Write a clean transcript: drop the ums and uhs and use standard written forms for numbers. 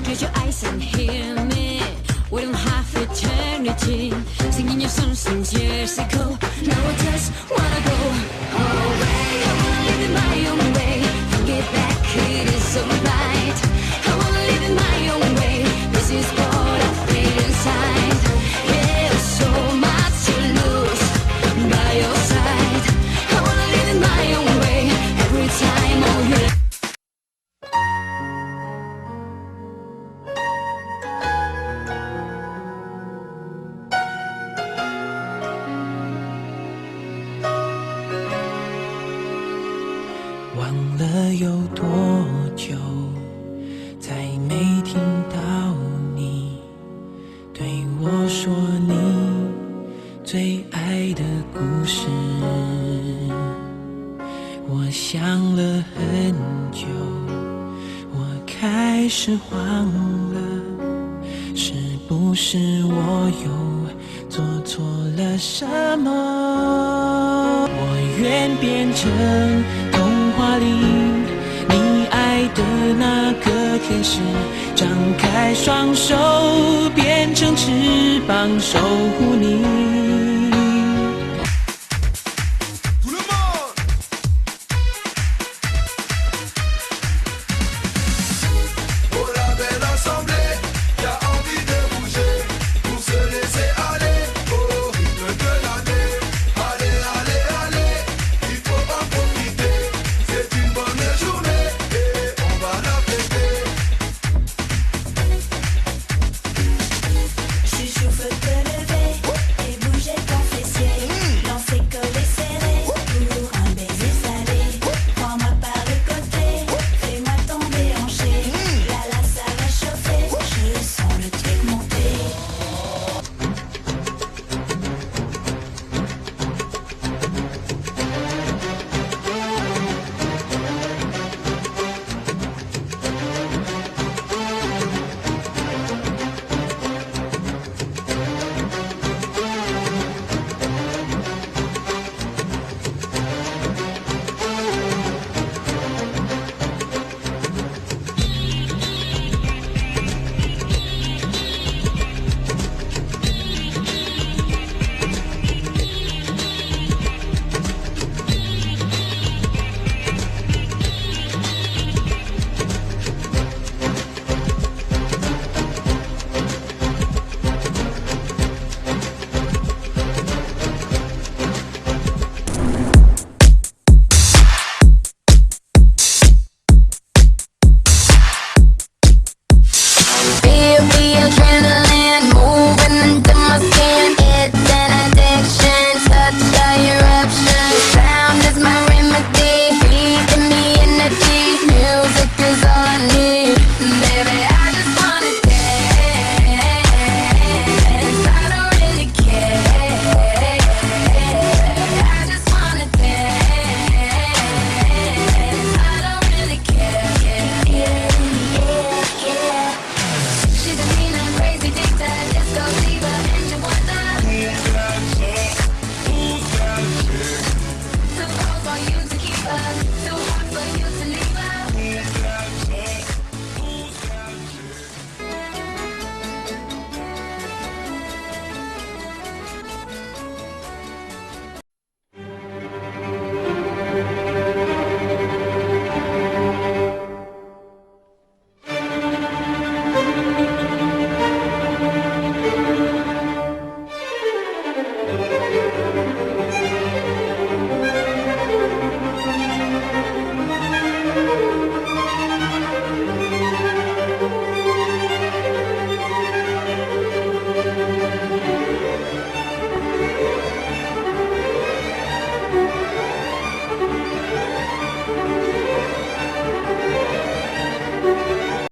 Close your eyes and hear me. We don't have eternity. Singing your song since years ago. Now I just wanna go away. I wanna live in my own way. Don't get back, it is alright. I wanna live in my own way. This is what I feel inside. Yeah, so much to lose by your side. I wanna live in my own way. Every time, oh yeah. 忘了有多久，再没听到你对我说你最爱的故事。我想了很久，我开始慌了，是不是我又做错了什么？我愿变成童话里你爱的那个天使，张开双手变成翅膀守护你。